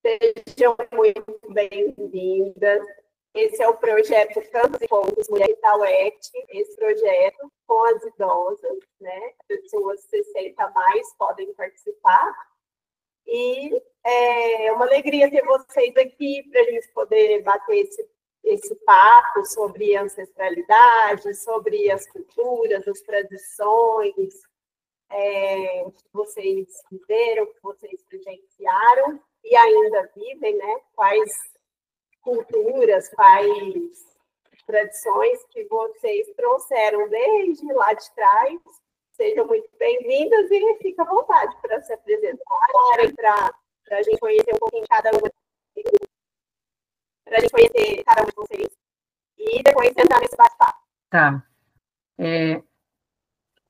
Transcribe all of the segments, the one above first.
Sejam muito bem-vindas. Esse é o projeto Cantos e Contos Mulher Itauete, esse projeto com as idosas, né? Pessoas 60 a mais podem participar. E é uma alegria ter vocês aqui para a gente poder bater esse papo sobre ancestralidade, sobre as culturas, as tradições, que vocês viveram, que vocês vivenciaram e ainda vivem, né? Quais culturas, quais tradições que vocês trouxeram desde lá de trás. Sejam muito bem-vindas e fiquem à vontade para se apresentarem, para a gente conhecer um pouquinho cada uma, para a gente conhecer cada um de vocês e depois entrar nesse bate-papo. Tá.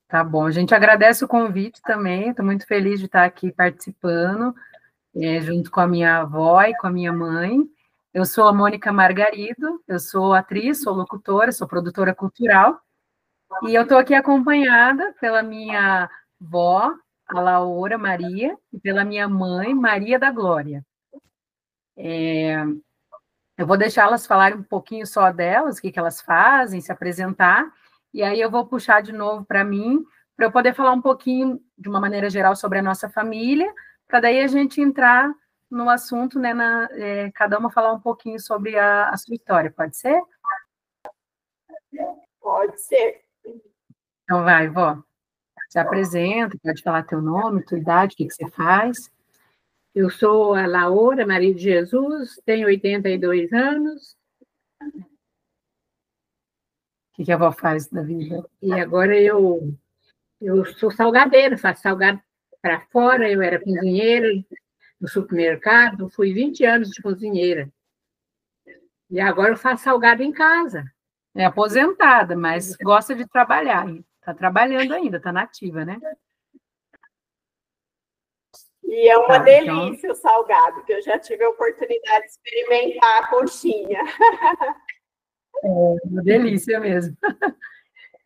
Tá bom. A gente agradece o convite também. Estou muito feliz de estar aqui participando, junto com a minha avó e com a minha mãe. Eu sou a Mônica Margarido, eu sou atriz, sou locutora, sou produtora cultural. E eu estou aqui acompanhada pela minha avó, a Laura Maria, e pela minha mãe, Maria da Glória. Eu vou deixar elas falarem um pouquinho só delas, o que elas fazem, se apresentar, e aí eu vou puxar de novo para mim, para eu poder falar um pouquinho, de uma maneira geral, sobre a nossa família, para daí a gente entrar no assunto, né, cada uma falar um pouquinho sobre a sua história, pode ser? Pode ser. Então vai, vó. Se apresenta, pode falar teu nome, tua idade, o que você faz. Eu sou a Laura Maria de Jesus, tenho 82 anos. O que a avó faz da vida? E agora eu sou salgadeira, faço salgado para fora, eu era cozinheira no supermercado, fui 20 anos de cozinheira. E agora eu faço salgado em casa. É aposentada, mas gosta de trabalhar. Está trabalhando ainda, está nativa, né? E é uma delícia o salgado, que eu já tive a oportunidade de experimentar a coxinha. É uma delícia mesmo.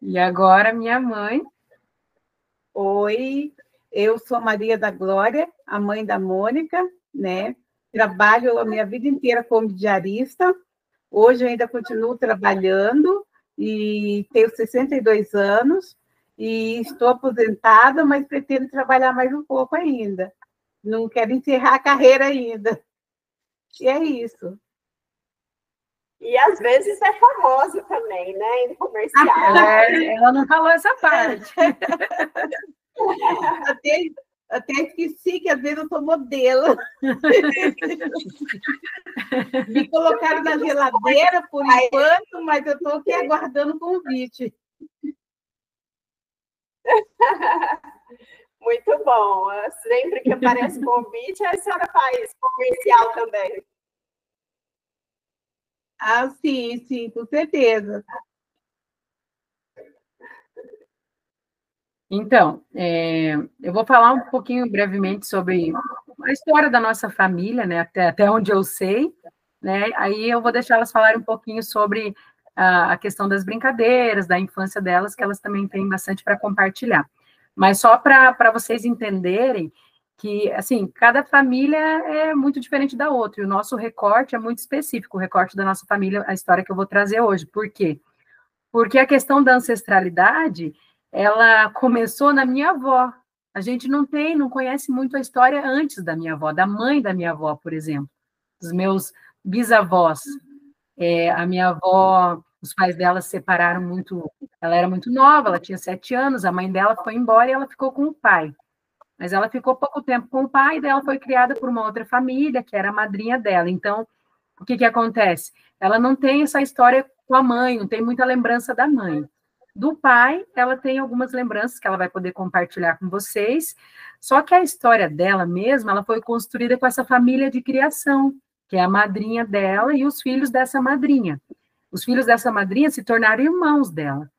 E agora, minha mãe. Oi, eu sou Maria da Glória, a mãe da Mônica, né? Trabalho a minha vida inteira como diarista. Hoje eu ainda continuo trabalhando e tenho 62 anos e estou aposentada, mas pretendo trabalhar mais um pouco ainda. Não quero encerrar a carreira ainda. E é isso. E às vezes é famosa também, né? Em comercial. Ela não falou essa parte. Até esqueci que às vezes eu sou modelo. Me colocaram na geladeira por enquanto, mas eu estou aqui aguardando o convite. Muito bom. Sempre que aparece convite, a senhora faz comercial também. Ah, sim, com certeza. Então, eu vou falar um pouquinho brevemente sobre a história da nossa família, né, até onde eu sei, né, aí eu vou deixar elas falarem um pouquinho sobre a questão das brincadeiras, da infância delas, que elas também têm bastante para compartilhar. Mas só para vocês entenderem que, assim, cada família é muito diferente da outra, e o nosso recorte é muito específico, o recorte da nossa família, a história que eu vou trazer hoje. Por quê? Porque a questão da ancestralidade, ela começou na minha avó. A gente não conhece muito a história antes da minha avó, da mãe da minha avó, por exemplo, dos meus bisavós. A minha avó, os pais dela se separaram muito, ela era muito nova, ela tinha 7 anos, a mãe dela foi embora e ela ficou com o pai. Mas ela ficou pouco tempo com o pai, e dela foi criada por uma outra família, que era a madrinha dela. Então, o que acontece? Ela não tem essa história com a mãe, não tem muita lembrança da mãe. Do pai, ela tem algumas lembranças que ela vai poder compartilhar com vocês, só que a história dela mesma, ela foi construída com essa família de criação, que é a madrinha dela e os filhos dessa madrinha. Os filhos dessa madrinha se tornaram irmãos dela.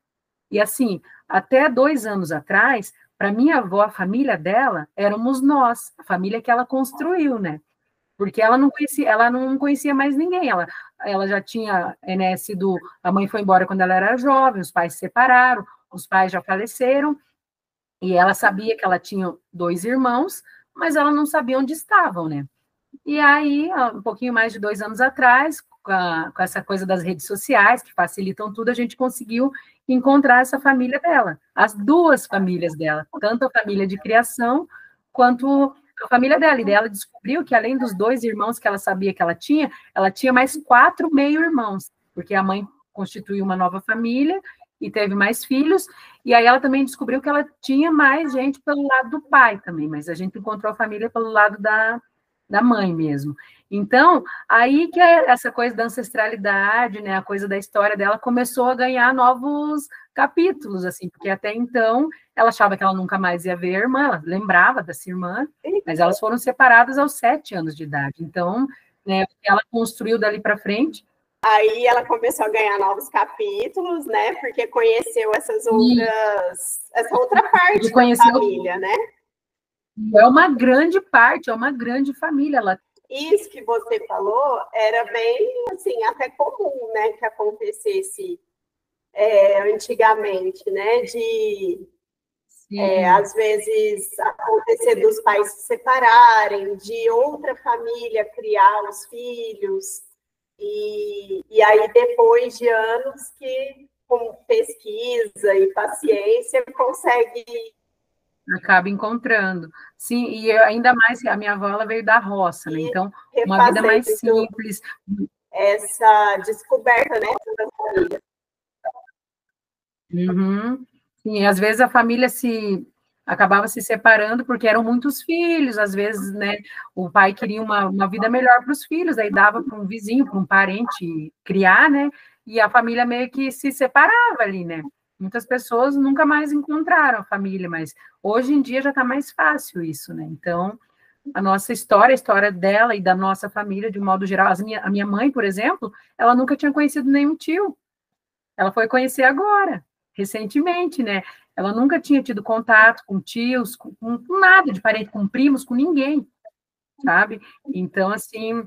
E assim, até 2 anos atrás, para minha avó, a família dela, éramos nós, a família que ela construiu, né? Porque ela não conhecia mais ninguém, ela já tinha, né, a mãe foi embora quando ela era jovem, os pais se separaram, os pais já faleceram, e ela sabia que ela tinha 2 irmãos, mas ela não sabia onde estavam, né? E aí, um pouquinho mais de 2 anos atrás, com essa coisa das redes sociais, que facilitam tudo, a gente conseguiu encontrar essa família dela, as duas famílias dela, tanto a família de criação, quanto a família dela. E ela descobriu que, além dos 2 irmãos que ela sabia que ela tinha mais 4 meio-irmãos, porque a mãe constituiu uma nova família e teve mais filhos, e aí ela também descobriu que ela tinha mais gente pelo lado do pai também, mas a gente encontrou a família pelo lado da mãe mesmo. Então, aí que essa coisa da ancestralidade, né, a coisa da história dela começou a ganhar novos capítulos, assim, porque até então ela achava que ela nunca mais ia ver a irmã, ela lembrava dessa irmã, mas elas foram separadas aos 7 anos de idade. Então, né, ela construiu dali para frente. Aí ela começou a ganhar novos capítulos, né? Porque conheceu essa outra parte da família, né? É uma grande parte, é uma grande família. Isso que você falou era bem, assim, até comum, né? Que acontecesse antigamente, né? Às vezes acontecer dos pais se separarem, de outra família criar os filhos. E aí, depois de anos que, com pesquisa e paciência, consegue... Acaba encontrando. Sim, e ainda mais que a minha avó ela veio da roça, né? Então, uma vida mais simples. Essa descoberta, né, da família. Uhum. Sim, às vezes a família acabava se separando porque eram muitos filhos, às vezes, né, o pai queria uma vida melhor para os filhos, aí dava para um vizinho, para um parente criar, né, e a família meio que se separava ali, né. Muitas pessoas nunca mais encontraram a família, mas hoje em dia já está mais fácil isso, né, então a nossa história, a história dela e da nossa família, de um modo geral, a minha mãe, por exemplo, ela nunca tinha conhecido nenhum tio, ela foi conhecer agora, recentemente, né? Ela nunca tinha tido contato com tios, com nada de parente, com primos, com ninguém, sabe? Então, assim,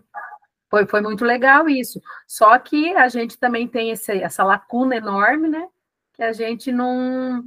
foi muito legal isso. Só que a gente também tem essa lacuna enorme, né? Que a gente não...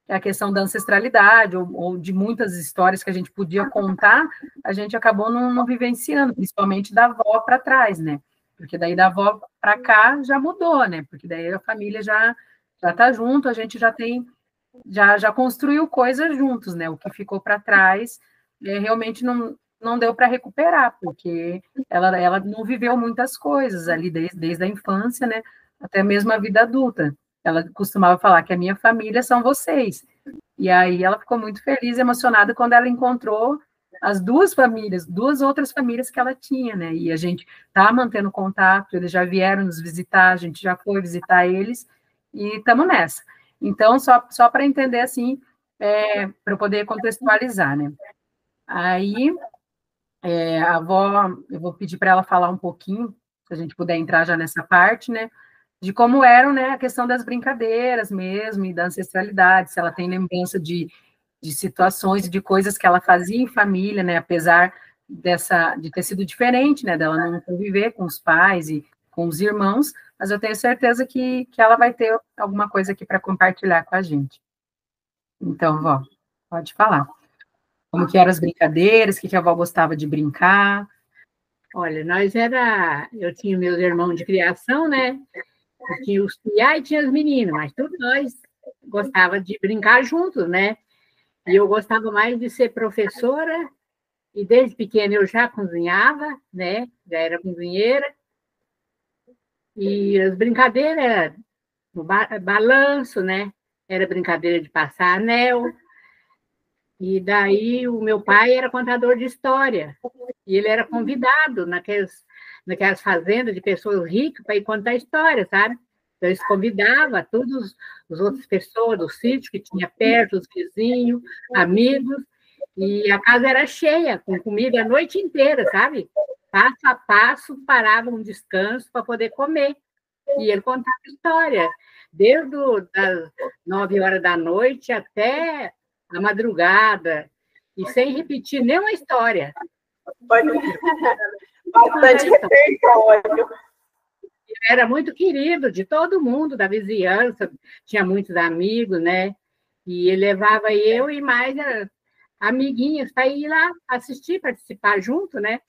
A questão da ancestralidade, ou de muitas histórias que a gente podia contar, a gente acabou não vivenciando, principalmente da avó para trás, né? Porque daí da avó para cá já mudou, né? Porque daí a família já está junto, a gente já construiu coisas juntos, né? O que ficou para trás realmente não deu para recuperar, porque ela não viveu muitas coisas ali desde a infância, né? Até mesmo a vida adulta. Ela costumava falar que a minha família são vocês. E aí ela ficou muito feliz, emocionada quando ela encontrou as 2 famílias, 2 outras famílias que ela tinha, né? E a gente está mantendo contato, eles já vieram nos visitar, a gente já foi visitar eles, e estamos nessa. Então, só para entender assim, para eu poder contextualizar, né? Aí, a avó, eu vou pedir para ela falar um pouquinho, se a gente puder entrar já nessa parte, né? De como eram, né, a questão das brincadeiras mesmo, e da ancestralidade, se ela tem lembrança de situações, de coisas que ela fazia em família, né, apesar de ter sido diferente, né, dela não conviver com os pais e com os irmãos, mas eu tenho certeza que ela vai ter alguma coisa aqui para compartilhar com a gente. Então, vó, pode falar. Como que eram as brincadeiras, o que a avó gostava de brincar? Olha, eu tinha meus irmãos de criação, né? Eu tinha os piá e tinha as meninas, mas todos nós gostava de brincar juntos, né? E eu gostava mais de ser professora, e desde pequena eu já cozinhava, né? Já era cozinheira. E as brincadeiras eram no balanço, né? Era brincadeira de passar anel. E daí o meu pai era contador de história. E ele era convidado naquelas fazendas de pessoas ricas para ir contar história, sabe? Então, eles convidavam todas as outras pessoas do sítio que tinha perto, os vizinhos, amigos, e a casa era cheia, com comida a noite inteira, sabe? Passo a passo, parava um descanso para poder comer. E ele contava história, desde as 9 horas da noite até a madrugada, e sem repetir nenhuma história. Bastante repertório. Ele era muito querido de todo mundo, da vizinhança, tinha muitos amigos, né? E ele levava eu e mais amiguinhas para ir lá assistir, participar junto, né?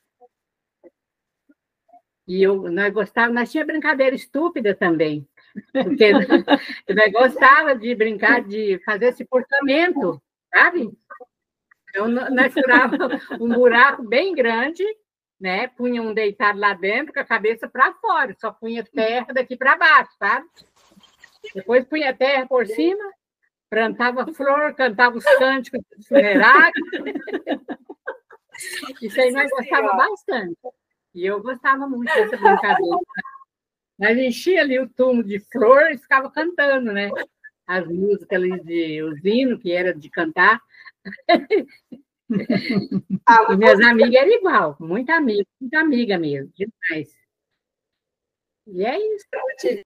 E nós tinha brincadeira estúpida também, porque nós gostava de brincar, de fazer esse portamento, sabe? Então, nós furava um buraco bem grande, né? Punha um deitado lá dentro, com a cabeça para fora, só punha terra daqui para baixo, sabe? Depois punha terra por cima, plantava flor, cantava os cânticos do funerário. Isso aí nós gostava bastante. E eu gostava muito dessa brincadeira. Nós enchia ali o túmulo de flor e ficava cantando, né? As músicas ali, os hinos, que era de cantar. E minhas amigas eram igual, muita amiga mesmo, demais. E é isso.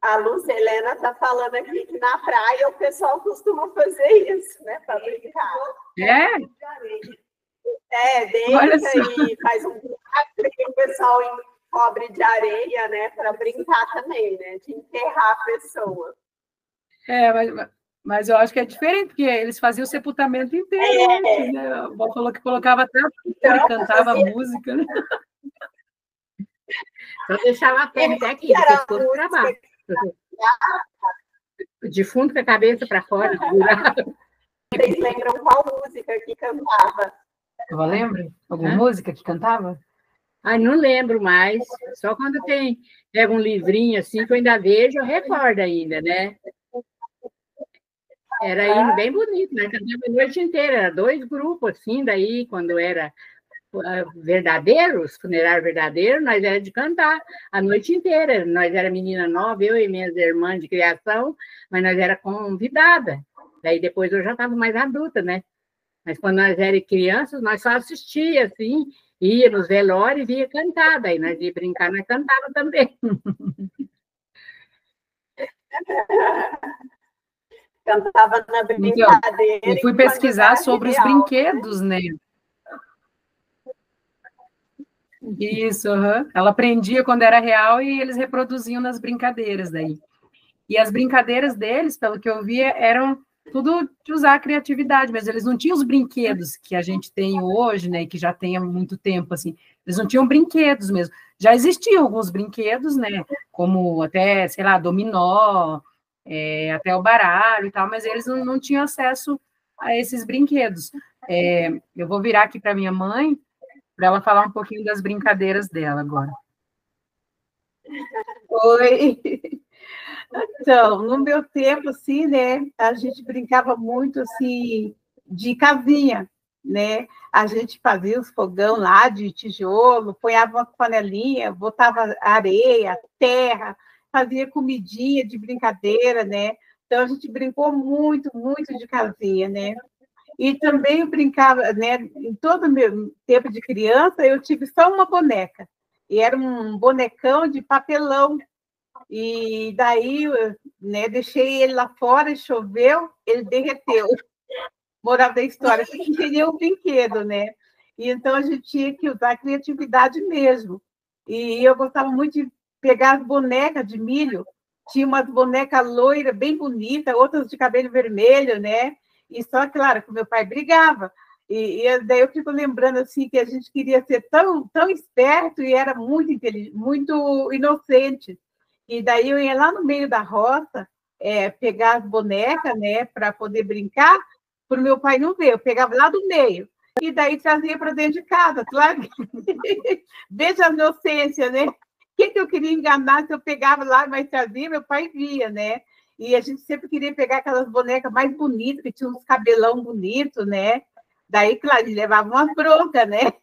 A Lúcia Helena está falando aqui que na praia o pessoal costuma fazer isso, né? Para brincar. Deita e faz um buraco e o pessoal cobre de areia, né? Para brincar também, né? De enterrar a pessoa. Mas eu acho que é diferente, porque eles faziam o sepultamento inteiro, né? A avó falou que colocava até e cantava música, né? Eu deixava a terra até aqui, depois todo para baixo. Defunto com a cabeça para fora. Vocês lembram qual música que cantava? Eu lembro? Alguma música que cantava? Ai, não lembro mais. Só quando pega um livrinho assim, que eu ainda vejo, eu recordo ainda, né? Era hino bem bonito, né? Cantava a noite inteira, era 2 grupos, assim, daí, quando era verdadeiros, funerário verdadeiro, nós era de cantar a noite inteira. Nós era menina nova, eu e minhas irmãs de criação, mas nós era convidada. Daí depois eu já estava mais adulta, né? Mas quando nós éramos crianças, nós só assistia, assim, ia nos velórios e ia cantar. Daí nós ia brincar, nós cantava também. Cantava na brincadeira. Eu fui pesquisar sobre os brinquedos, né? Isso, ela aprendia quando era real e eles reproduziam nas brincadeiras daí. E as brincadeiras deles, pelo que eu via, eram tudo de usar a criatividade, mas eles não tinham os brinquedos que a gente tem hoje, né, que já tem há muito tempo, assim. Eles não tinham brinquedos mesmo. Já existiam alguns brinquedos, né, como até, sei lá, dominó, até o baralho e tal, mas eles não tinham acesso a esses brinquedos. Eu vou virar aqui para minha mãe, para ela falar um pouquinho das brincadeiras dela agora. Oi! Então, no meu tempo, assim, né, a gente brincava muito, assim, de casinha, né? A gente fazia os fogão lá de tijolo, ponhava uma panelinha, botava areia, terra, fazia comidinha de brincadeira, né? Então, a gente brincou muito, muito de casinha, né? E também eu brincava, né? Em todo o meu tempo de criança, eu tive só uma boneca. E era um bonecão de papelão. E daí, né, deixei ele lá fora, choveu, ele derreteu. Moral da história, que seria um brinquedo, né? E então a gente tinha que usar a criatividade mesmo. E eu gostava muito de pegar as bonecas de milho. Tinha umas bonecas loiras, bem bonitas, outras de cabelo vermelho, né? E só, claro, que o meu pai brigava. E daí eu fico lembrando assim que a gente queria ser tão, tão esperto e era muito inteligente, muito inocente. E daí eu ia lá no meio da roça pegar as bonecas, né, para poder brincar, para o meu pai não ver. Eu pegava lá do meio e daí trazia para dentro de casa, claro. Veja a inocência, né? Quem que eu queria enganar se eu pegava lá, mas trazia, meu pai via, né? E a gente sempre queria pegar aquelas bonecas mais bonitas, que tinham uns cabelão bonitos, né? Daí, claro, ele levava uma bronca, né?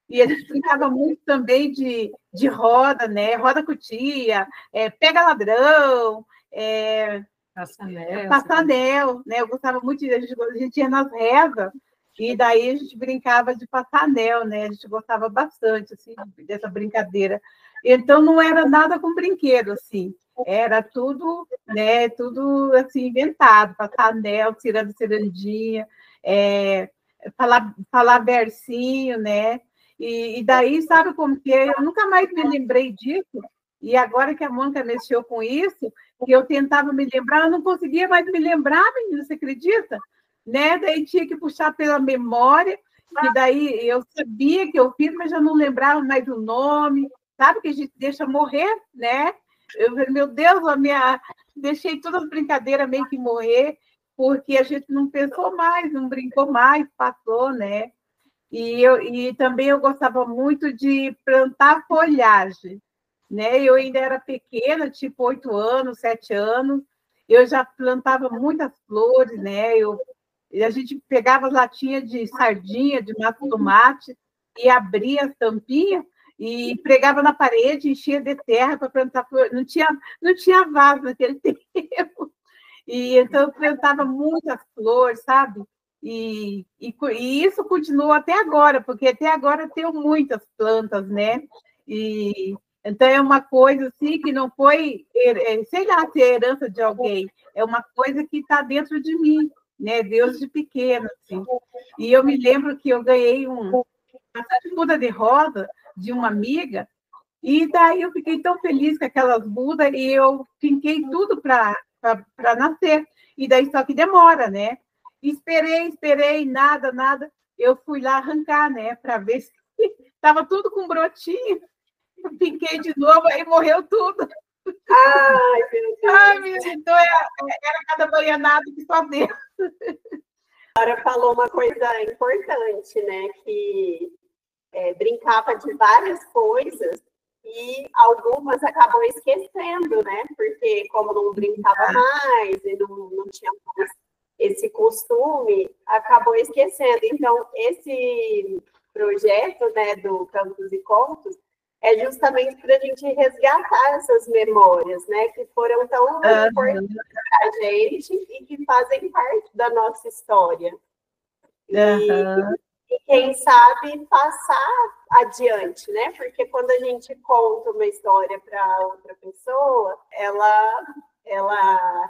E a gente brincava muito também de roda, né? Roda com tia, pega ladrão, passanel, né? Eu gostava muito, a gente ia nas rezas, e daí a gente brincava de passanel, né? A gente gostava bastante, assim, dessa brincadeira. Então, não era nada com brinquedo, assim. Era tudo, né? Tudo, assim, inventado. Passanel, tirando cirandinha, falar versinho, né? E daí, sabe como que é? Eu nunca mais me lembrei disso, e agora que a Mônica mexeu com isso, que eu tentava me lembrar, eu não conseguia mais me lembrar, menina, você acredita? Né? Daí tinha que puxar pela memória, que daí eu sabia que eu fiz, mas já não lembrava mais o nome, sabe que a gente deixa morrer, né? Eu falei, meu Deus, deixei todas as brincadeiras meio que morrer, porque a gente não pensou mais, não brincou mais, passou, né? E também eu gostava muito de plantar folhagem, né? Eu ainda era pequena, tipo 8 anos, 7 anos, eu já plantava muitas flores, né? E a gente pegava as latinhas de sardinha, de massa de tomate, e abria as tampinhas e pregava na parede, enchia de terra para plantar flores. Não tinha vaso naquele tempo. E então eu plantava muitas flores, sabe? E isso continua até agora, porque até agora eu tenho muitas plantas, né? E então é uma coisa assim que não foi, sei lá, se é herança de alguém, é uma coisa que está dentro de mim, né? Deus de pequeno, assim. E eu me lembro que eu ganhei uma muda de rosa de uma amiga, e daí eu fiquei tão feliz com aquelas mudas e eu finquei tudo para nascer. E daí só que demora, né? Esperei, nada, nada. Eu fui lá arrancar, né? Para ver se estava tudo com brotinho. Eu finquei de novo, aí morreu tudo. Ai, meu Deus. Ai, então era cada banhanada que só Deus. A senhora falou uma coisa importante, né? Que brincava de várias coisas e algumas acabou esquecendo, né? Porque como não brincava mais e não tinha mais esse costume, acabou esquecendo. Então, esse projeto, né, do Cantos e Contos é justamente para a gente resgatar essas memórias, né, que foram tão importantes para a gente e que fazem parte da nossa história. E quem sabe passar adiante, né? Porque quando a gente conta uma história para outra pessoa, ela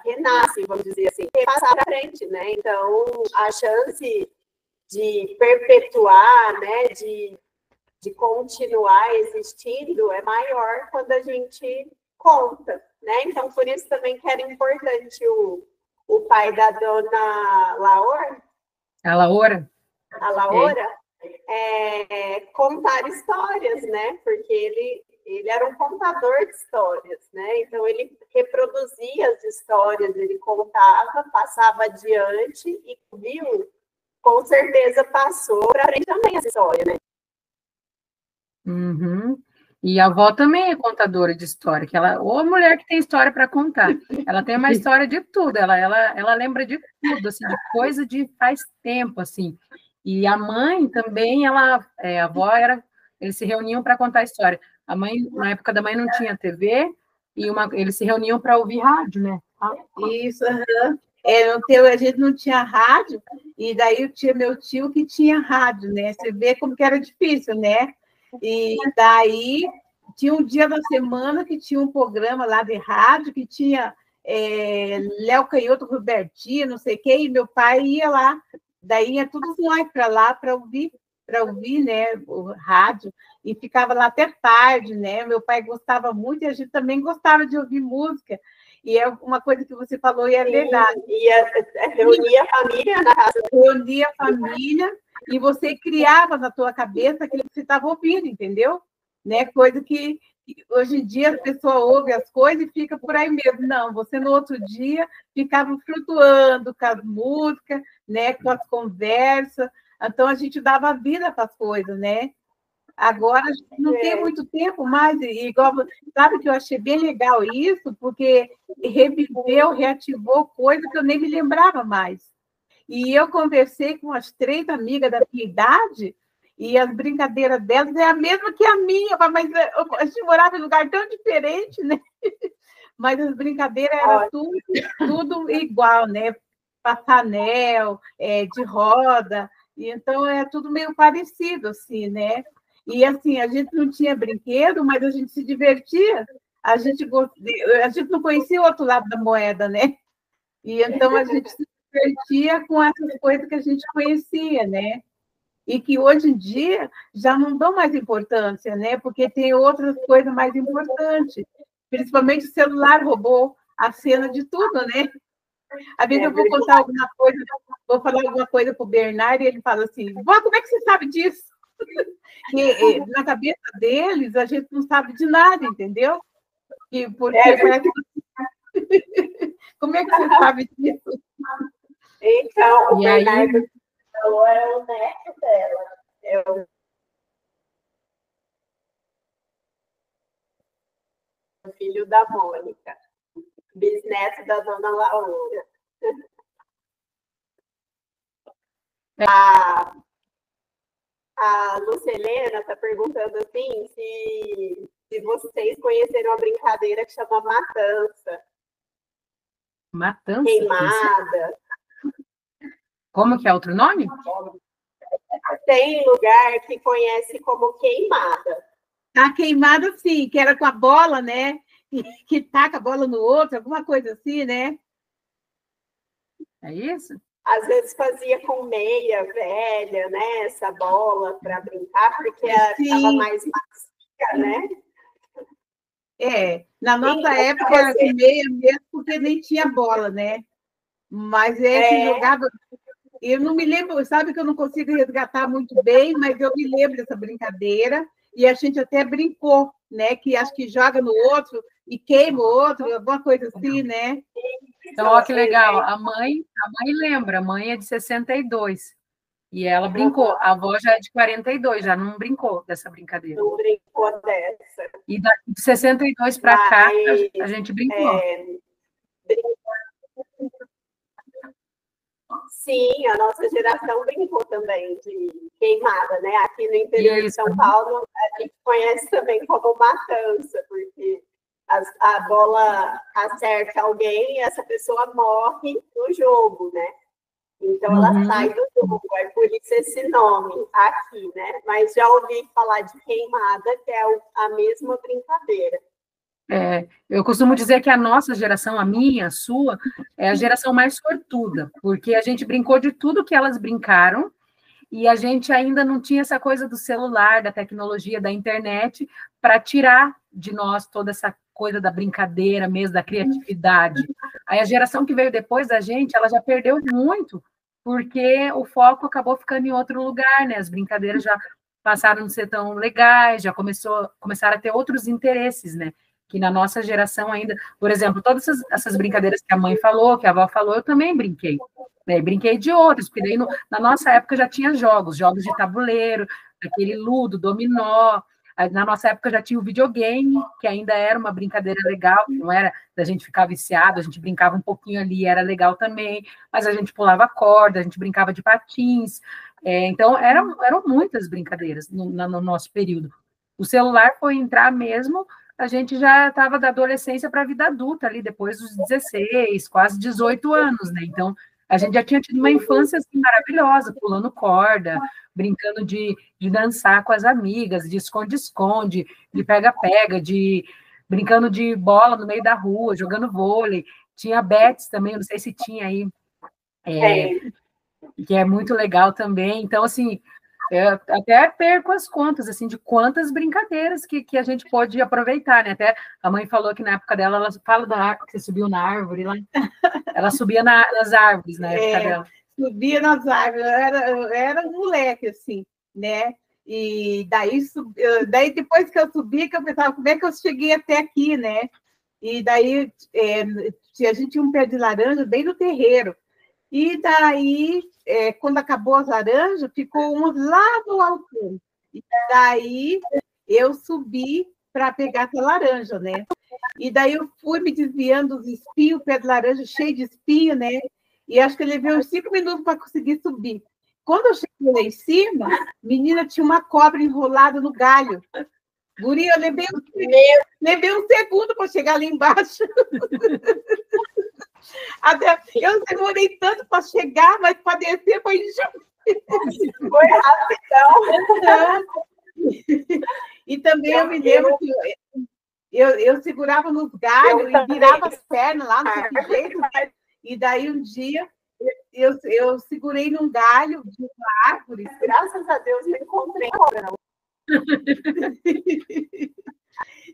renasce, vamos dizer assim, e passar para frente, né? Então, a chance de perpetuar, né, de continuar existindo é maior quando a gente conta, né? Então, por isso também que era importante o pai da dona Laura. A Laura? A Laura, contar histórias, né? Porque ele era um contador de histórias, né? Então, ele reproduzia as histórias, ele contava, passava adiante e viu, com certeza passou para frente também essa história, né? Uhum. E a avó também é contadora de história, ou a mulher que tem história para contar. Ela tem uma história de tudo, ela lembra de tudo, assim, de coisa de faz tempo, assim. E a mãe também, a avó eles se reuniam para contar história. A mãe, na época da mãe, não tinha TV, e eles se reuniam para ouvir rádio, né? Isso, a gente não tinha rádio, e daí eu tinha meu tio que tinha rádio, né? Você vê como que era difícil, né? E daí tinha um dia da semana que tinha um programa lá de rádio, que tinha Léo Canhoto, Robertinho, não sei o quê, e meu pai ia lá, daí ia todos nós para lá para ouvir, né, o rádio, e ficava lá até tarde, né? Meu pai gostava muito e a gente também gostava de ouvir música. E é uma coisa que você falou e é verdade. Reunia a família na casa. Reunia a família e você criava na tua cabeça aquilo que você estava ouvindo, entendeu? Né? Coisa que hoje em dia a pessoa ouve as coisas e fica por aí mesmo. Não, você no outro dia ficava flutuando com as músicas, né? Com as conversas. Então a gente dava vida para as coisas, né? Agora a gente não tem muito tempo mais, e igual, sabe que eu achei bem legal isso, porque reviveu, reativou coisas que eu nem me lembrava mais. E eu conversei com as 3 amigas da minha idade, e as brincadeiras delas é a mesma que a minha, mas a gente morava em um lugar tão diferente, né? Mas as brincadeiras eram tudo igual, né? Passar anel, de roda, e então é tudo meio parecido, assim, né? E assim, a gente não tinha brinquedo, mas a gente se divertia. A gente não conhecia o outro lado da moeda, né? E então a gente se divertia com essas coisas que a gente conhecia, né? E que hoje em dia já não dão mais importância, né? Porque tem outras coisas mais importantes. Principalmente o celular roubou a cena de tudo, né? Às vezes eu vou contar alguma coisa, vou falar alguma coisa para o Bernardo e ele fala assim: Vó, como é que você sabe disso? Na cabeça deles, a gente não sabe de nada, entendeu? Porque parece que... Como é que você sabe disso? Então, o E aí, Bernardo é o neto dela. É o filho da Mônica, bisneto da dona Laura. A Lucelena está perguntando assim se vocês conheceram a brincadeira que chama matança. matança. Queimada. Como que é outro nome? Tem lugar que conhece como queimada. A queimada, sim, que era com a bola, né? Que taca a bola no outro, alguma coisa assim, né? É isso? Às vezes fazia com meia velha, né? Essa bola para brincar, porque estava mais macia, né? Na nossa época era com meia mesmo, porque nem tinha bola, né? Mas que jogava. Eu não me lembro, sabe que eu não consigo resgatar muito bem, mas eu me lembro dessa brincadeira, e a gente até brincou, né? Que acho que joga no outro e queima o outro, alguma coisa assim, né? Então, olha que legal. A mãe lembra, a mãe é de 62. E ela brincou. A avó já é de 42, já não brincou dessa brincadeira. Não brincou dessa. E de 62 para cá, a gente brincou. Sim, a nossa geração brincou também de queimada, né? Aqui no interior de São Paulo, a gente conhece também como matança, porque a bola acerta alguém e essa pessoa morre no jogo, né? Então, ela sai do jogo, é por isso esse nome aqui, né? Mas já ouvi falar de queimada, que é a mesma brincadeira. Eu costumo dizer que a nossa geração, a minha, a sua, é a geração mais sortuda, porque a gente brincou de tudo que elas brincaram e a gente ainda não tinha essa coisa do celular, da tecnologia, da internet, para tirar de nós toda essa coisa da brincadeira mesmo, da criatividade. Aí a geração que veio depois da gente, ela já perdeu muito, porque o foco acabou ficando em outro lugar, né? As brincadeiras já passaram a não ser tão legais, já começaram a ter outros interesses, né? Que na nossa geração ainda, por exemplo, todas essas brincadeiras que a mãe falou, que a avó falou, eu também brinquei. Né? Brinquei de outros, porque daí na nossa época já tinha jogos de tabuleiro, aquele ludo, dominó. Na nossa época já tinha o videogame, que ainda era uma brincadeira legal, não era da gente ficar viciado, a gente brincava um pouquinho ali, era legal também, mas a gente pulava corda, a gente brincava de patins. Então, eram muitas brincadeiras no nosso período. O celular foi entrar mesmo, a gente já estava da adolescência para a vida adulta ali, depois dos 16, quase 18 anos, né? Então, a gente já tinha tido uma infância assim, maravilhosa, pulando corda, brincando de dançar com as amigas, de esconde-esconde, de pega-pega, brincando de bola no meio da rua, jogando vôlei. Tinha bets também, não sei se tinha aí, que é muito legal também. Então, assim, eu até perco as contas, assim, de quantas brincadeiras que a gente pode aproveitar, né? Até a mãe falou que na época dela, ela fala da árvore, que você subiu na árvore lá. Ela subia nas árvores na época dela. Subia nas árvores, eu era um moleque, assim, né? E daí depois que eu subi, que eu pensava, como é que eu cheguei até aqui, né? E daí a gente tinha um pé de laranja bem no terreiro. E daí, quando acabou as laranjas, ficou uns lá no alto. E daí eu subi para pegar essa laranja, né? E daí eu fui me desviando dos espinhos, o pé de laranja cheio de espinho, né? E acho que eu levei uns 5 minutos para conseguir subir. Quando eu cheguei lá em cima, menina, tinha uma cobra enrolada no galho. Guria, eu levei um segundo para chegar ali embaixo. Eu demorei tanto para chegar, mas para descer foi Foi rapidão. E também eu me lembro que eu segurava nos galhos e virava as pernas lá no jeito. E daí um dia eu segurei num galho de uma árvore. Graças a Deus eu encontrei.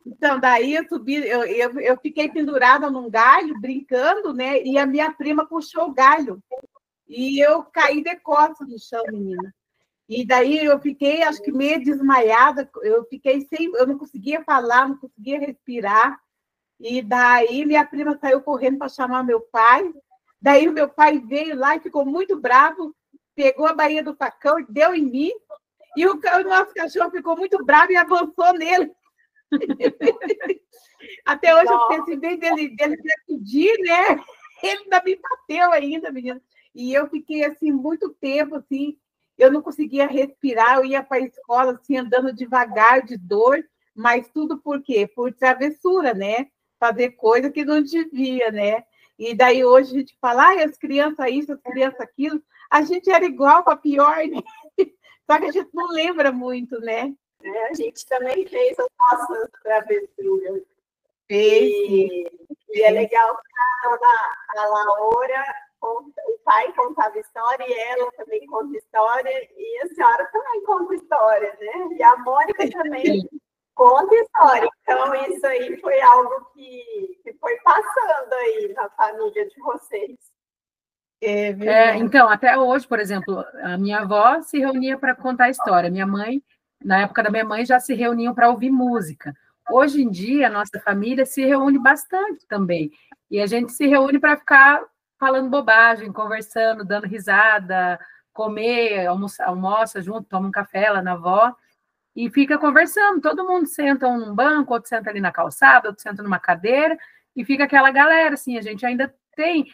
Então, daí eu subi, eu fiquei pendurada num galho, brincando, né? E a minha prima puxou o galho. E eu caí de costas no chão, menina. E daí eu fiquei, acho que meio desmaiada, eu não conseguia falar, não conseguia respirar. E daí minha prima saiu correndo para chamar meu pai. Daí o meu pai veio lá e ficou muito bravo, pegou a bainha do facão e deu em mim. E o nosso cachorro ficou muito bravo e avançou nele. Até hoje eu penso, em vez dele me acudir, né? Ele ainda me bateu ainda, menina. E eu fiquei assim muito tempo assim, eu não conseguia respirar, eu ia para a escola assim andando devagar de dor, mas tudo por quê? Por travessura, né? Fazer coisa que não devia, né? E daí hoje a gente fala, as crianças isso, as crianças aquilo, a gente era igual para pior, né? Só que a gente não lembra muito, né? A gente também fez as nossas travessuras. E é legal que a Laura, o pai contava história e ela também conta história, e a senhora também conta história, né? E a Mônica também conta história. Então, isso aí foi algo que foi passando aí na família de vocês. Então, até hoje, por exemplo, a minha avó se reunia para contar história. Minha mãe, na época da minha mãe, já se reuniam para ouvir música. Hoje em dia, a nossa família se reúne bastante também. E a gente se reúne para ficar falando bobagem, conversando, dando risada, comer, almoça junto, toma um café lá na avó e fica conversando. Todo mundo senta um num banco, outro senta ali na calçada, outro senta numa cadeira e fica aquela galera, assim, a gente ainda tem,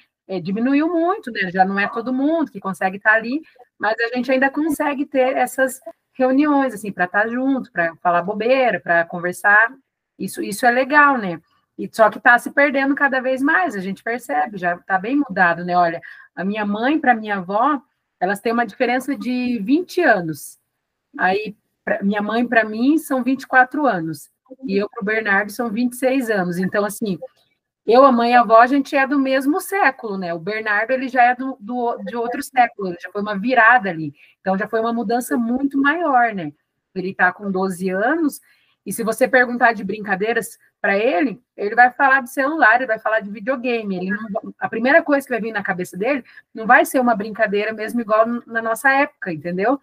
diminuiu muito, né? Já não é todo mundo que consegue estar ali, mas a gente ainda consegue ter essas reuniões, assim, para estar junto, para falar bobeira, para conversar. Isso é legal, né? E só que está se perdendo cada vez mais, a gente percebe, já está bem mudado, né? Olha, a minha mãe para a minha avó, elas têm uma diferença de 20 anos. Aí, minha mãe para mim são 24 anos, e eu para o Bernardo são 26 anos. Então, assim, eu, a mãe e a avó, a gente é do mesmo século, né? O Bernardo, ele já é de outro século, já foi uma virada ali. Então, já foi uma mudança muito maior, né? Ele está com 12 anos, e se você perguntar de brincadeiras para ele, ele vai falar de celular, ele vai falar de videogame. A primeira coisa que vai vir na cabeça dele não vai ser uma brincadeira mesmo igual na nossa época, entendeu?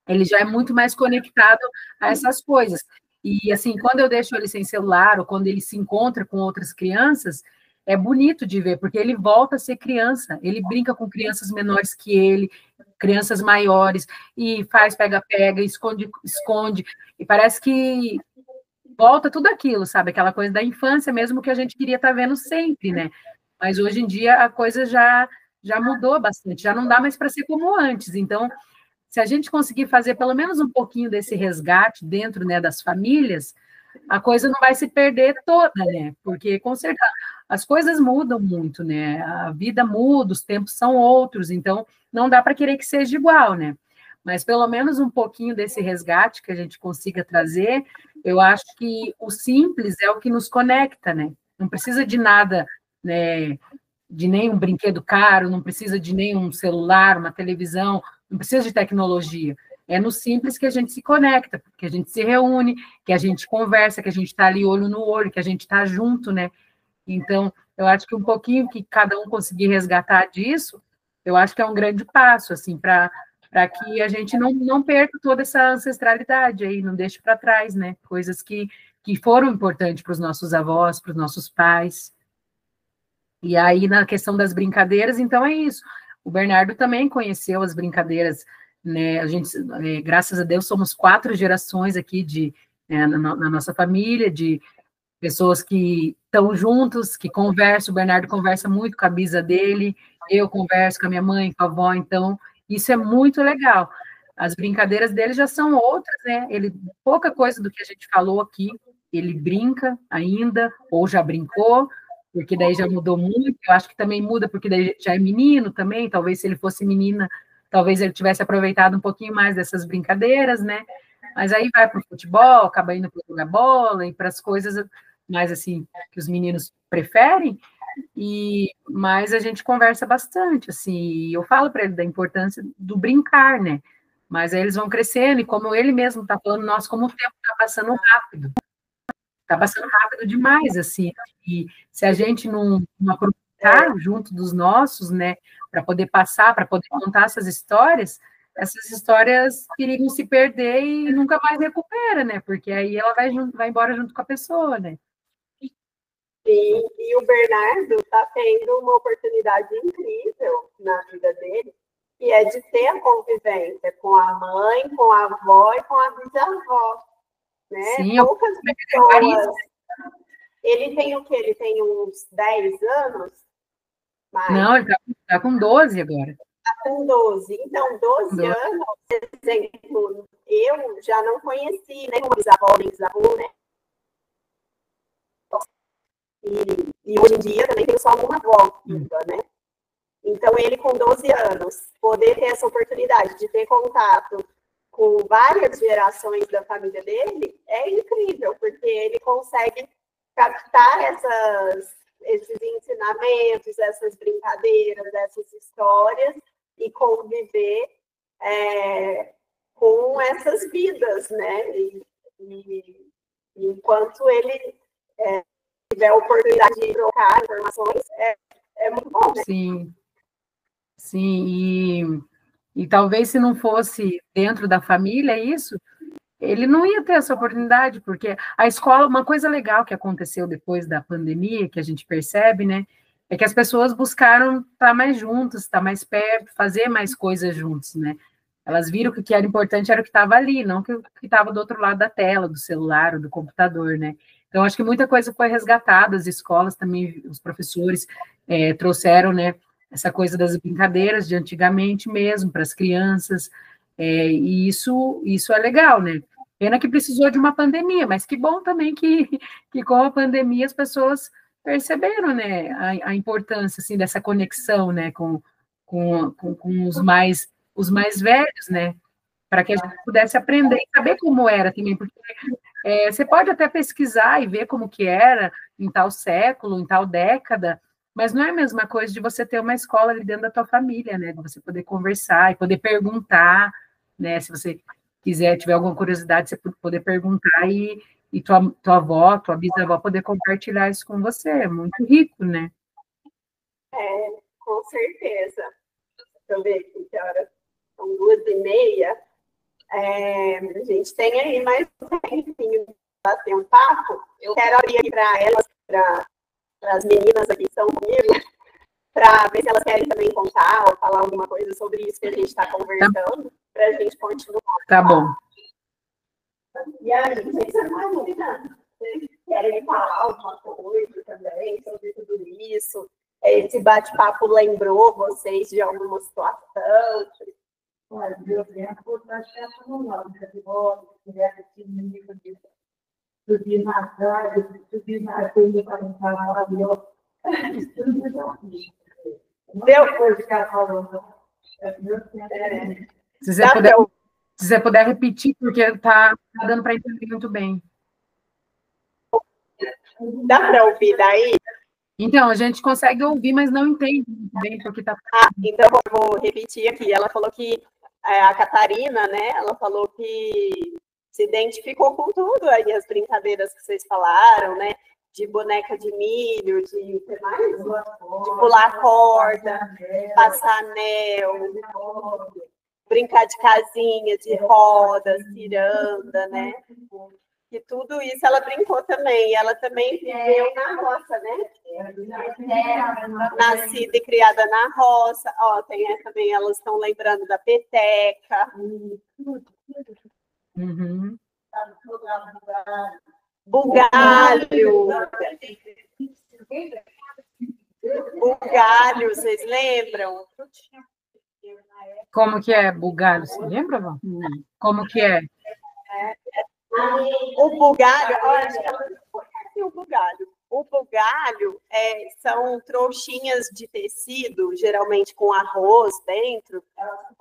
Ele já é muito mais conectado a essas coisas. E, assim, quando eu deixo ele sem celular, ou quando ele se encontra com outras crianças, é bonito de ver, porque ele volta a ser criança. Ele brinca com crianças menores que ele, crianças maiores, e faz pega-pega, esconde. E parece que volta tudo aquilo, sabe? Aquela coisa da infância mesmo que a gente queria estar vendo sempre, né? Mas hoje em dia a coisa já mudou bastante, já não dá mais para ser como antes. Então, se a gente conseguir fazer pelo menos um pouquinho desse resgate dentro, né, das famílias, a coisa não vai se perder toda, né? Porque, com certeza, as coisas mudam muito, né? A vida muda, os tempos são outros, então não dá para querer que seja igual, né? Mas pelo menos um pouquinho desse resgate que a gente consiga trazer, eu acho que o simples é o que nos conecta, né? Não precisa de nada, né? De nenhum brinquedo caro, não precisa de nenhum celular, uma televisão, não precisa de tecnologia. É no simples que a gente se conecta, que a gente se reúne, que a gente conversa, que a gente está ali olho no olho, que a gente está junto, né? Então, eu acho que um pouquinho que cada um conseguir resgatar disso, eu acho que é um grande passo, assim, para que a gente não perca toda essa ancestralidade aí, não deixe para trás, né? Coisas que foram importantes para os nossos avós, para os nossos pais. E aí, na questão das brincadeiras, então é isso. O Bernardo também conheceu as brincadeiras, né? A gente, graças a Deus, somos 4 gerações aqui na nossa família, de pessoas que estão juntos, que conversam. O Bernardo conversa muito com a bisa dele, eu converso com a minha mãe, com a avó, então isso é muito legal. As brincadeiras dele já são outras, né? Pouca coisa do que a gente falou aqui, ele brinca ainda, ou já brincou, porque daí já mudou muito. Eu acho que também muda porque daí já é menino também, talvez se ele fosse menina, talvez ele tivesse aproveitado um pouquinho mais dessas brincadeiras, né? Mas aí vai para o futebol, acaba indo para jogar bola e para as coisas mais assim que os meninos preferem, mas a gente conversa bastante, assim, eu falo para ele da importância do brincar, né? Mas aí eles vão crescendo, e como ele mesmo está falando, nossa, como o tempo está passando rápido. Está passando rápido demais, assim, e se a gente não aproveitar junto dos nossos, né, para poder passar, para poder contar essas histórias, essas histórias perigam se perder e nunca mais recupera, né? Porque aí ela vai embora junto com a pessoa, né? E o Bernardo está tendo uma oportunidade incrível na vida dele, que é de ter a convivência com a mãe, com a avó e com a bisavó. Né? Sim, poucas pessoas. Ele tem o quê? Ele tem uns 10 anos? Mais. Não, ele tá com 12 agora. Está com 12. Então, 12 anos, por exemplo, eu já não conheci nem uma bisavó, nem bisavô, né? E hoje em dia também tenho só uma avó viva, né? Então, ele com 12 anos, poder ter essa oportunidade de ter contato com várias gerações da família dele, é incrível, porque ele consegue captar esses ensinamentos, essas brincadeiras, essas histórias e conviver com essas vidas, né? E enquanto ele tiver a oportunidade de trocar informações, é muito bom, né? Sim, sim, e talvez se não fosse dentro da família isso, ele não ia ter essa oportunidade, porque a escola, uma coisa legal que aconteceu depois da pandemia, que a gente percebe, né, é que as pessoas buscaram estar mais juntas, estar mais perto, fazer mais coisas juntos, né? Elas viram que o que era importante era o que estava ali, não o que estava do outro lado da tela, do celular ou do computador, né? Então, acho que muita coisa foi resgatada, as escolas também, os professores trouxeram, né, essa coisa das brincadeiras de antigamente mesmo, para as crianças, e isso é legal, né? Pena que precisou de uma pandemia, mas que bom também que com a pandemia as pessoas perceberam, né, a importância, assim, dessa conexão, né, com os mais velhos, né, para que a gente pudesse aprender e saber como era também, porque você pode até pesquisar e ver como que era em tal século, em tal década, mas não é a mesma coisa de você ter uma escola ali dentro da tua família, né? De você poder conversar e poder perguntar, né? Se você quiser, tiver alguma curiosidade, você poder perguntar e tua avó, tua bisavó poder compartilhar isso com você. É muito rico, né? Com certeza. Deixa eu ver aqui que horas. São 2h30. A gente tem aí mais um tempinho para bater um papo. Eu quero abrir aqui para elas, para as meninas aqui que estão comigo, para ver se elas querem também contar ou falar alguma coisa sobre isso que a gente está conversando, para a gente continuar. Tá bom. E aí, vocês querem falar alguma coisa também sobre tudo isso? Esse bate-papo lembrou vocês de alguma situação? Olha, eu lembro da chefe monômica de volta, que era esse nível de subir na praia, subir na telha para entrar na avião. Deu coisa de ficar falando. Se você puder repetir, porque tá dando para entender muito bem. Dá para ouvir daí? Então, a gente consegue ouvir, mas não entende muito bem porque tá. Então eu vou repetir aqui. Ela falou que a Catarina, né? Ela falou que se identificou com tudo aí, as brincadeiras que vocês falaram, né? De boneca de milho, de pular corda, passar anel, brincar de casinha, de roda, ciranda, né? E tudo isso ela brincou também. Ela também viveu na roça, né? Nascida e criada na roça. Ó, tem também, elas estão lembrando da peteca. Uhum. Bugalho. Bugalho, vocês lembram? Como que é bugalho? Você lembra, Vó? Como que é? O bugalho, o bugalho. O bugalho são trouxinhas de tecido, geralmente com arroz dentro,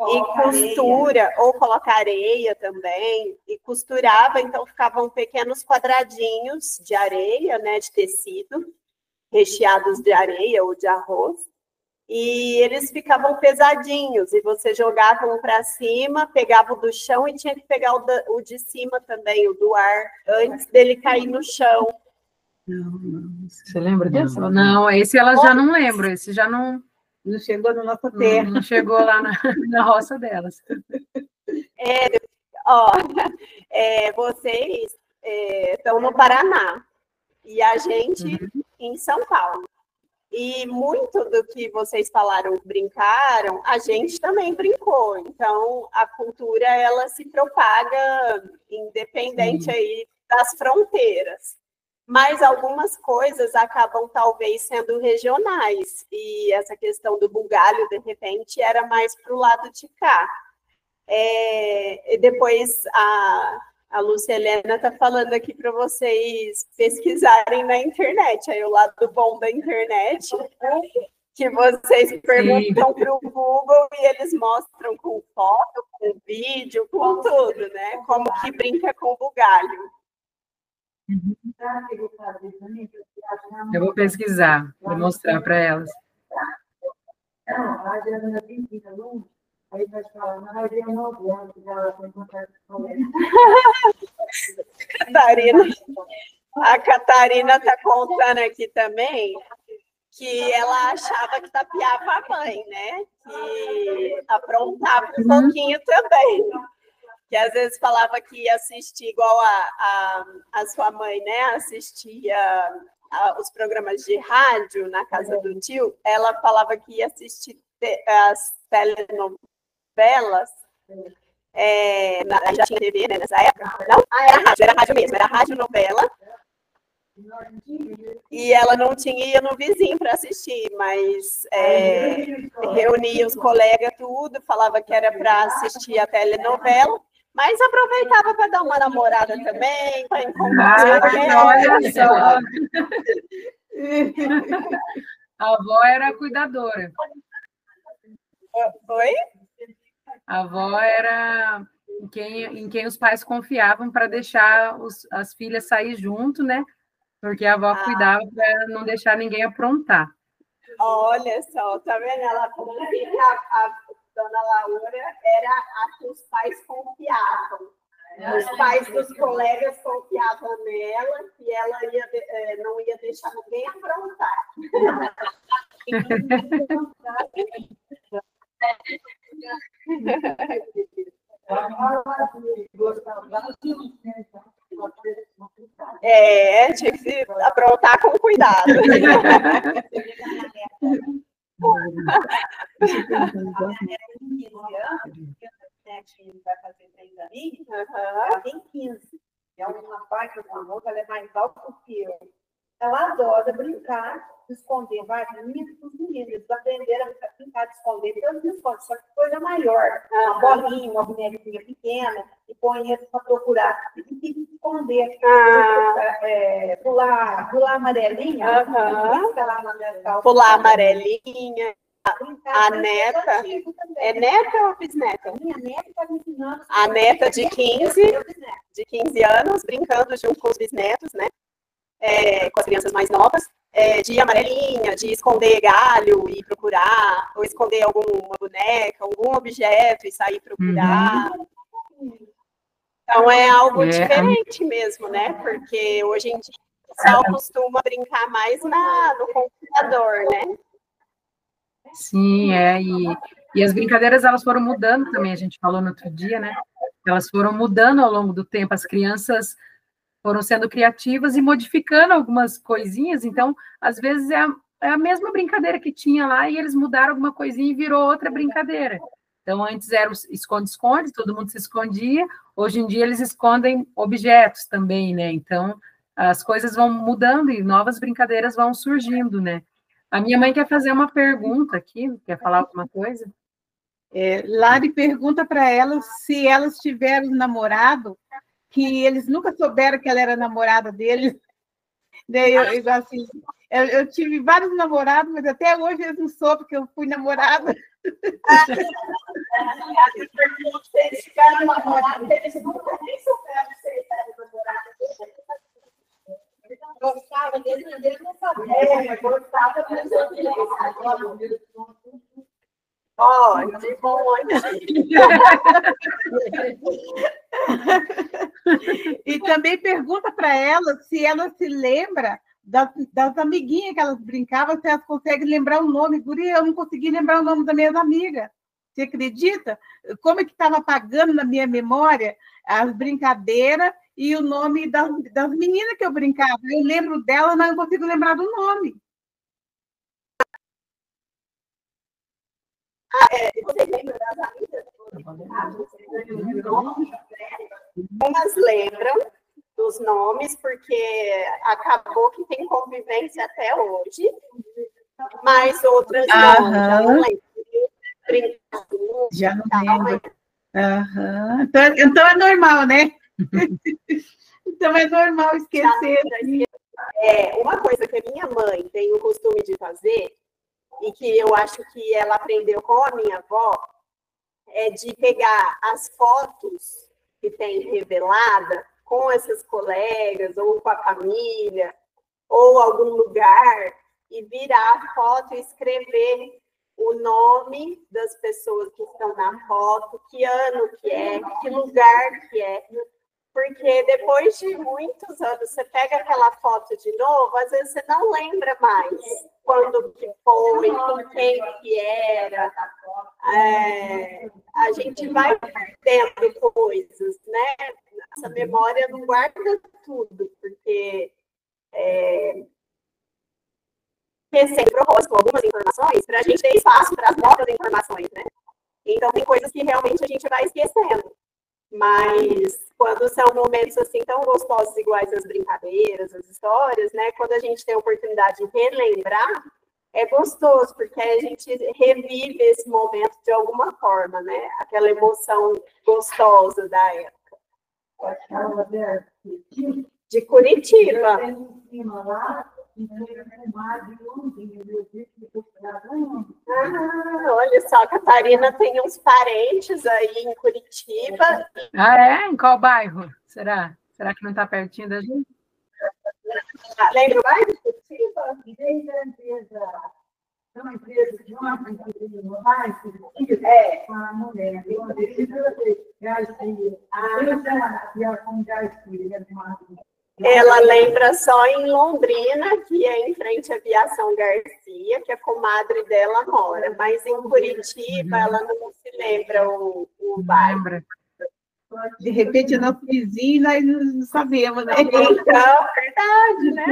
e costura, ou coloca areia também, e costurava, então ficavam pequenos quadradinhos de areia, né, de tecido, recheados de areia ou de arroz, e eles ficavam pesadinhos, e você jogava um para cima, pegava o do chão e tinha que pegar o de cima também, o do ar, antes dele cair no chão. Não. Você lembra desse? Não, esse ela já não lembra, esse já não Não chegou na nossa terra. Não chegou lá na roça delas. Vocês estão no Paraná e a gente em São Paulo. E muito do que vocês falaram, brincaram, a gente também brincou. Então, a cultura, ela se propaga independente aí das fronteiras. Mas algumas coisas acabam, talvez, sendo regionais. E essa questão do bugalho, de repente, era mais para o lado de cá. E depois, a Lúcia Helena está falando aqui para vocês pesquisarem na internet. Aí o lado bom da internet, que vocês perguntam para o Google e eles mostram com foto, com vídeo, com tudo, né? Como que brinca com bugalho. Eu vou pesquisar, vou mostrar para elas. Aí vai falar, não vai ver o novembro, que ela foi encontrar com ele. A Catarina está contando aqui também que ela achava que tapeava a mãe, né? Que aprontava um pouquinho também. Que às vezes falava que ia assistir igual a sua mãe, né? Assistia os programas de rádio na casa do tio. Ela falava que ia assistir as telenovelas. Já tinha TV, né, nessa época? Não? Era rádio mesmo, era rádio novela. E ela não tinha, ia no vizinho para assistir, mas reunia os colegas, tudo, falava que era para assistir a telenovela, mas aproveitava para dar uma namorada também, para encontrar. Olha só! A avó era cuidadora. Oi? A avó era em quem os pais confiavam para deixar as filhas sair junto, né? Porque a avó cuidava para não deixar ninguém aprontar. Olha só, tá vendo? Ela falou que a dona Laura era a que os pais confiavam. Os pais dos colegas confiavam nela e ela não ia deixar ninguém aprontar. Tinha que se aprontar com cuidado. Que vai fazer 3 aninhos, ela tem 15. É uma parte da outra, ela é mais alta que eu. Ela adora brincar, de esconder, vai, os meninos, eles aprenderam a brincar de esconder, todos escondem, só que coisa maior, uma bolinha, uma bonequinha pequena, e põe eles para procurar, e tem que esconder, pular amarelinha, pular amarelinha. A neta, é neta ou bisneta? Minha neta está me ensinando. A neta de 15 anos, brincando junto com os bisnetos, né? Com as crianças mais novas, de amarelinha, de esconder galho e procurar, ou esconder alguma boneca, algum objeto e sair procurar. Então é algo diferente mesmo, né? Porque hoje em dia o pessoal costuma brincar mais no computador, né? Sim, e as brincadeiras elas foram mudando também, a gente falou no outro dia, né? Elas foram mudando ao longo do tempo, as crianças foram sendo criativas e modificando algumas coisinhas, então, às vezes é a mesma brincadeira que tinha lá e eles mudaram alguma coisinha e virou outra brincadeira. Então, antes era o esconde-esconde, todo mundo se escondia, hoje em dia eles escondem objetos também, né? Então, as coisas vão mudando e novas brincadeiras vão surgindo, né? A minha mãe quer fazer uma pergunta aqui, quer falar alguma coisa? Lari pergunta para elas se elas tiveram um namorado que eles nunca souberam que ela era namorada deles. Daí eu tive vários namorados, mas até hoje eles não soubem que eu fui namorada. Eles ficaram namorados, eles nunca nem souberam que eles eram namorados. Gostava deles, mas eles não sabiam. Gostava, mas eu não que bom. E também pergunta para ela se ela se lembra das amiguinhas que elas brincavam, se elas conseguem lembrar o nome. Guria, eu não consegui lembrar o nome das minhas amigas. Você acredita? Como é que estava apagando na minha memória as brincadeiras e o nome das meninas que eu brincava? Eu lembro delas, mas não consigo lembrar do nome. Você lembra das amigas? Umas lembram dos nomes, porque acabou que tem convivência até hoje, mas outras não, já não lembro. Já não lembro. Então é normal, né? Então é normal esquecer. Uma coisa que a minha mãe tem o costume de fazer, e que eu acho que ela aprendeu com a minha avó, é de pegar as fotos que tem revelada com essas colegas, ou com a família, ou algum lugar, e virar a foto e escrever o nome das pessoas que estão na foto, que ano que é, que lugar que é. Porque depois de muitos anos, você pega aquela foto de novo, às vezes você não lembra mais quando que foi, com quem que era. A gente vai perdendo coisas, né? Essa memória não guarda tudo, porque recém propósito algumas informações para a gente ter espaço para as novas informações, né? Então, tem coisas que realmente a gente vai esquecendo. Mas quando são momentos assim tão gostosos, iguais as brincadeiras, as histórias, né? Quando a gente tem a oportunidade de relembrar, é gostoso, porque a gente revive esse momento de alguma forma, né? Aquela emoção gostosa da época. De Curitiba. Olha só, a Catarina tem uns parentes aí em Curitiba. Em qual bairro? Será? Será que não está pertinho da gente? Lembra o bairro de Curitiba? É uma empresa de uma brincadeira no bairro, com a mulher. Ela lembra só em Londrina, que é em frente à Aviação Garcia, que a comadre dela mora. Mas em Curitiba, ela não se lembra o bairro. De repente, é nosso vizinho, nós não sabemos, né? Então, verdade, né?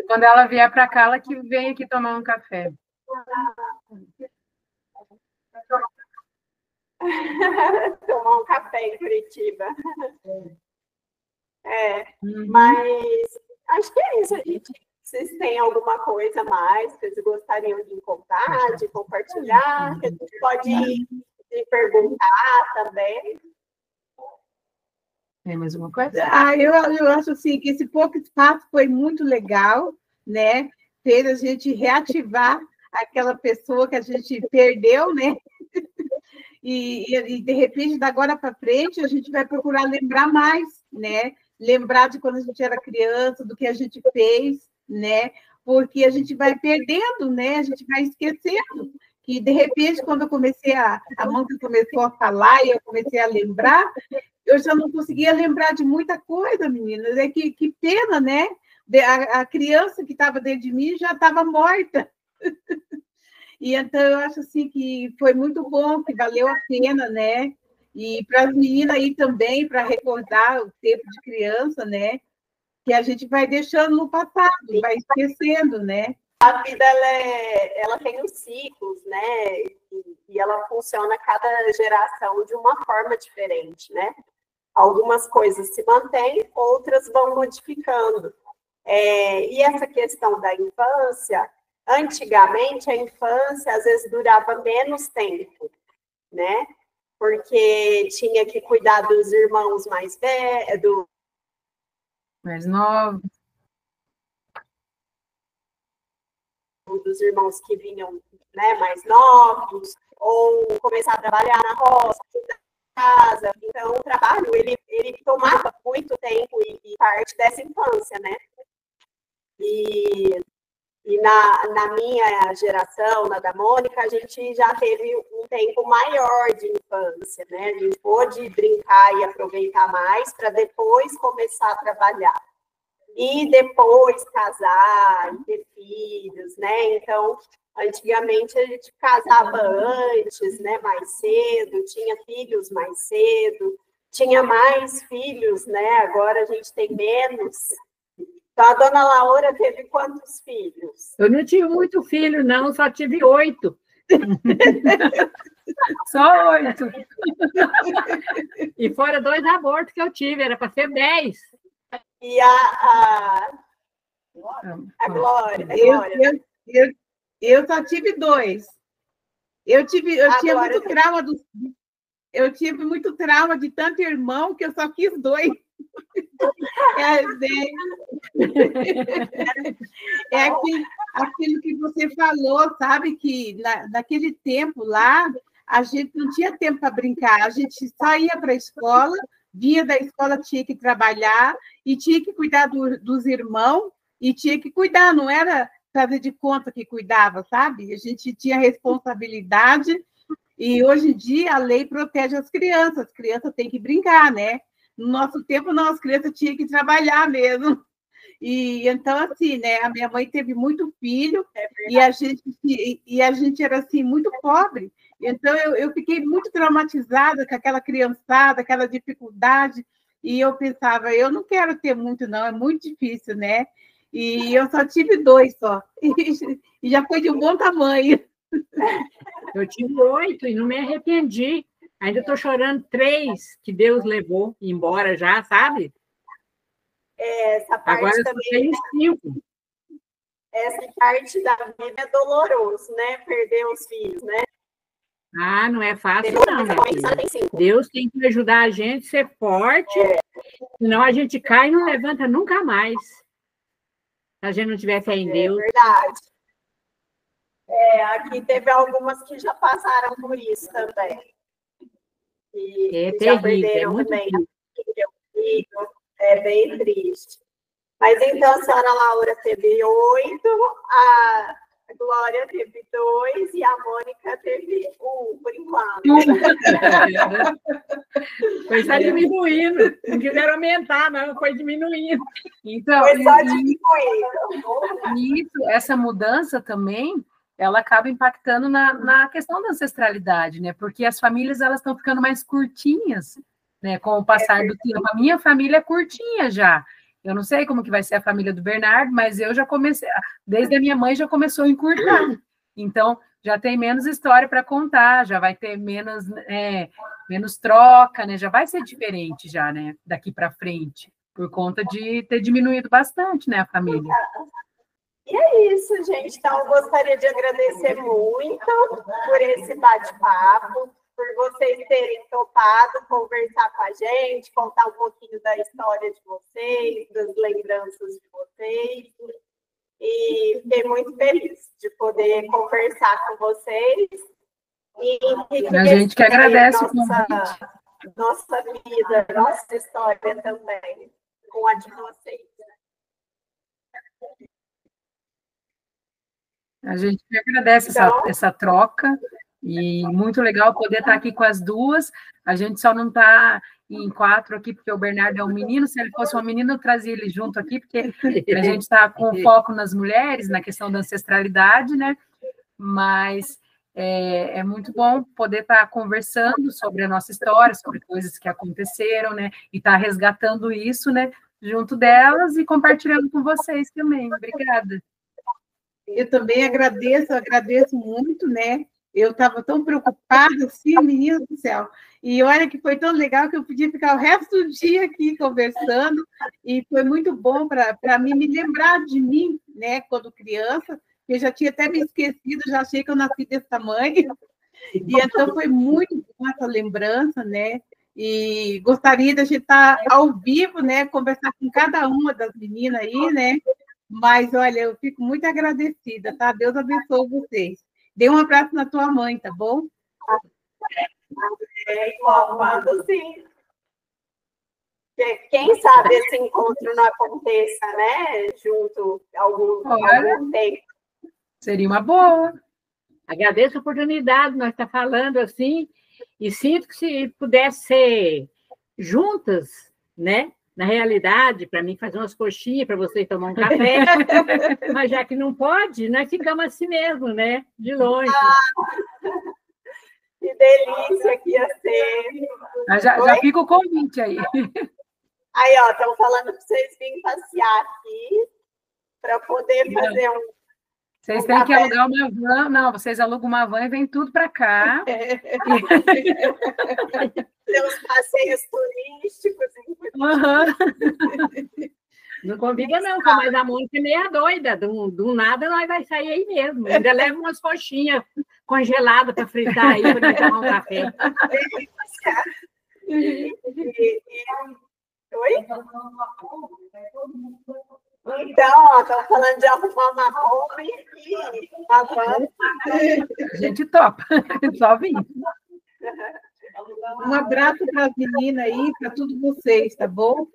Quando ela vier para cá, ela que vem aqui tomar um café. Tomar um café em Curitiba. Mas acho que é isso, gente. Vocês têm alguma coisa mais que vocês gostariam de contar, de compartilhar, que a gente pode perguntar também. Tem mais uma coisa? Eu acho assim que esse pouco espaço foi muito legal, né? Fez a gente reativar aquela pessoa que a gente perdeu, né? E de repente, da agora para frente, a gente vai procurar lembrar mais, né? Lembrar de quando a gente era criança, do que a gente fez, né? Porque a gente vai perdendo, né? A gente vai esquecendo. E, de repente, quando eu comecei a Mônica começou a falar e eu comecei a lembrar, eu já não conseguia lembrar de muita coisa, meninas. Que pena, né? A criança que estava dentro de mim já estava morta. E então eu acho assim que foi muito bom, que valeu a pena, né? E para as meninas aí também, para recordar o tempo de criança, né? Que a gente vai deixando no passado, vai esquecendo, né? A vida, ela tem os ciclos, né? E ela funciona cada geração de uma forma diferente, né? Algumas coisas se mantêm, outras vão modificando. E essa questão da infância, antigamente a infância às vezes durava menos tempo, né? Porque tinha que cuidar dos irmãos mais velhos, mais novos, dos irmãos que vinham, né, mais novos, ou começar a trabalhar na roça, casa. Então, o trabalho, ele tomava muito tempo e parte dessa infância, né? E na minha geração, na da Mônica, a gente já teve um tempo maior de infância, né? A gente pôde brincar e aproveitar mais para depois começar a trabalhar. e depois casar, e ter filhos, né? Então, antigamente a gente casava antes, né? Mais cedo, tinha filhos mais cedo, tinha mais filhos, né? Agora a gente tem menos. Então, a dona Laura teve quantos filhos? Eu não tive muito filho, não, só tive 8. Só 8. E fora 2 abortos que eu tive, era para ser 10. E a Glória? Eu só tive 2. Eu tinha muito trauma eu tive muito trauma de tanto irmão que eu só quis 2. É aquilo que você falou, sabe? Que naquele tempo lá, a gente não tinha tempo para brincar, a gente só ia para a escola, vinha da escola, tinha que trabalhar e tinha que cuidar dos irmãos e tinha que cuidar, não era fazer de conta que cuidava, sabe? A gente tinha responsabilidade e hoje em dia a lei protege as crianças têm que brincar, né? No nosso tempo, não, as crianças tinham que trabalhar mesmo. E então, assim, né? A minha mãe teve muito filho e a gente era assim muito pobre. Então, eu fiquei muito traumatizada com aquela criançada, aquela dificuldade. E eu pensava, eu não quero ter muito, não, é muito difícil, né? E eu só tive 2 só. E já foi de um bom tamanho. Eu tive 8 e não me arrependi. Ainda estou chorando 3 que Deus levou embora já, sabe? Essa parte agora eu também, tenho 5. Essa parte da vida é doloroso, né? Perder os filhos, né? Ah, não é fácil, não, né? Deus tem que ajudar a gente a ser forte, senão a gente cai e não levanta nunca mais. Se a gente não tiver fé em Deus. É verdade. Aqui teve algumas que já passaram por isso também. E terrível, já perderam muito também. triste. É bem triste. Mas então a senhora Laura teve 8, a Glória teve 2 e a Mônica teve 1, por enquanto. Foi só diminuindo. Não quiseram aumentar, não, foi diminuindo. Então, Foi só diminuindo. Isso, essa mudança também, ela acaba impactando na questão da ancestralidade, né? Porque as famílias elas estão ficando mais curtinhas, né? Com o passar do tempo. A minha família é curtinha já. Eu não sei como que vai ser a família do Bernardo, mas eu já comecei, desde a minha mãe já começou a encurtar. Então, já tem menos história para contar, já vai ter menos troca, né? Já vai ser diferente já, né? Daqui para frente, por conta de ter diminuído bastante, né, a família. E é isso, gente. Então, eu gostaria de agradecer muito por esse bate-papo, por vocês terem topado conversar com a gente, contar um pouquinho da história de vocês, das lembranças de vocês. E fiquei muito feliz de poder conversar com vocês. E a gente que agradece nossa vida, nossa história também, com a de vocês. A gente que agradece essa troca. E muito legal poder estar aqui com as duas. A gente só não está em 4 aqui, porque o Bernardo é um menino. Se ele fosse uma menina, eu trazia ele junto aqui, porque a gente está com foco nas mulheres, na questão da ancestralidade, né? Mas é muito bom poder estar conversando sobre a nossa história, sobre coisas que aconteceram, né? E estar resgatando isso, né? Junto delas e compartilhando com vocês também. Obrigada. Eu também agradeço muito, né? Eu estava tão preocupada, assim, menina do céu. E olha que foi tão legal que eu podia ficar o resto do dia aqui conversando, e foi muito bom para mim me lembrar de mim, né, quando criança, que eu já tinha até me esquecido, já achei que eu nasci desse tamanho. E então foi muito boa essa lembrança, né? E gostaria de a gente estar ao vivo, né, conversar com cada uma das meninas aí, né? Mas, olha, eu fico muito agradecida, tá? Deus abençoe vocês. Dê um abraço na tua mãe, tá bom? Quando sim. Quem sabe esse encontro não aconteça, né? Junto algum tempo. Seria uma boa. Agradeço a oportunidade, nós estamos falando assim, e sinto que se pudesse ser juntas, né? Na realidade, para mim, fazer umas coxinhas para vocês tomar um café, mas já que não pode, nós ficamos assim mesmo, né? De longe. Que delícia que ia ser. Já fica o convite aí. Aí, ó, estão falando para vocês virem passear aqui para poder fazer um. Vocês têm que alugar uma van. Não, vocês alugam uma van e vem tudo para cá. Ter uns passeios turísticos. Não convida, não, mas a Mônica é meia doida. Do nada nós vai sair aí mesmo. Ainda leva umas coxinhas congeladas para fritar aí, para tomar um café. Oi? Então, estão falando de arrumar uma roupa e uma van. A gente topa, só vim. Um abraço para as meninas aí, para todos vocês, tá bom?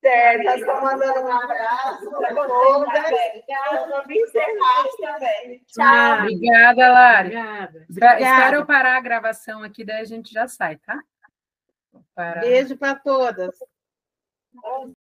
Certo, nós estamos mandando um abraço para todas. Vamos encerrar também. Tchau. Obrigada, Lari. Obrigada. Espero eu parar a gravação aqui, daí a gente já sai, tá? Beijo para todas.